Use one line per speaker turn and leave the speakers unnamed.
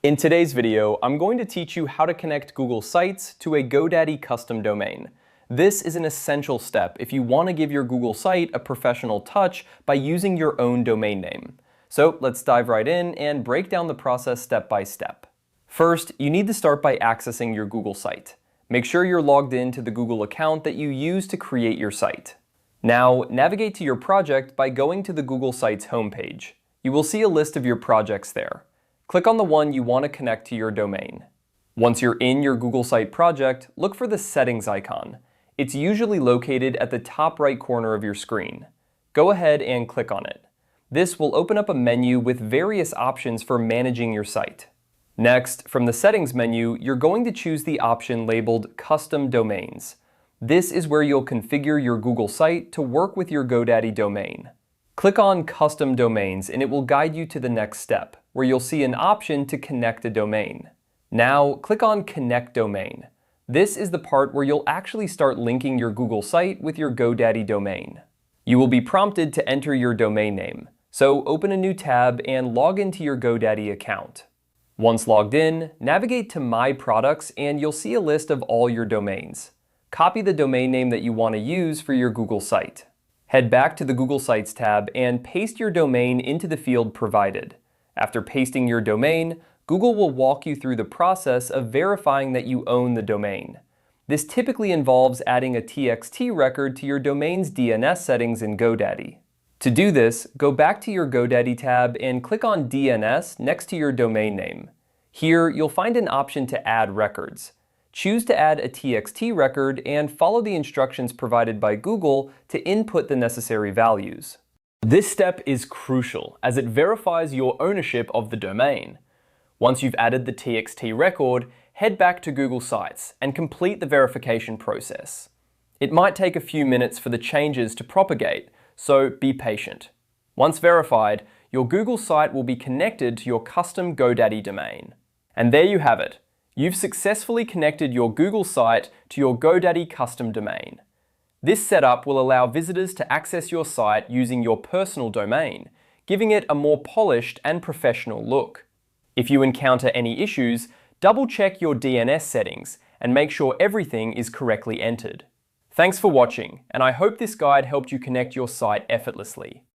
In today's video, I'm going to teach you how to connect Google Sites to a GoDaddy custom domain. This is an essential step if you want to give your Google site a professional touch by using your own domain name. So let's dive right in and break down the process step by step. First, you need to start by accessing your Google site. Make sure you're logged in to the Google account that you use to create your site. Now, navigate to your project by going to the Google Sites homepage. You will see a list of your projects there. Click on the one you want to connect to your domain. Once you're in your Google Site project, look for the Settings icon. It's usually located at the top right corner of your screen. Go ahead and click on it. This will open up a menu with various options for managing your site. Next, from the Settings menu, you're going to choose the option labeled Custom Domains. This is where you'll configure your Google site to work with your GoDaddy domain. Click on Custom Domains and it will guide you to the next step, where you'll see an option to connect a domain. Now, click on Connect Domain. This is the part where you'll actually start linking your Google site with your GoDaddy domain. You will be prompted to enter your domain name, so open a new tab and log into your GoDaddy account. Once logged in, navigate to My Products and you'll see a list of all your domains. Copy the domain name that you want to use for your Google site. Head back to the Google Sites tab and paste your domain into the field provided. After pasting your domain, Google will walk you through the process of verifying that you own the domain. This typically involves adding a TXT record to your domain's DNS settings in GoDaddy. To do this, go back to your GoDaddy tab and click on DNS next to your domain name. Here, you'll find an option to add records. Choose to add a TXT record and follow the instructions provided by Google to input the necessary values. This step is crucial as it verifies your ownership of the domain. Once you've added the TXT record, head back to Google Sites and complete the verification process. It might take a few minutes for the changes to propagate, so be patient. Once verified, your Google site will be connected to your custom GoDaddy domain. And there you have it. You've successfully connected your Google site to your GoDaddy custom domain. This setup will allow visitors to access your site using your personal domain, giving it a more polished and professional look. If you encounter any issues, double-check your DNS settings and make sure everything is correctly entered. Thanks for watching, and I hope this guide helped you connect your site effortlessly.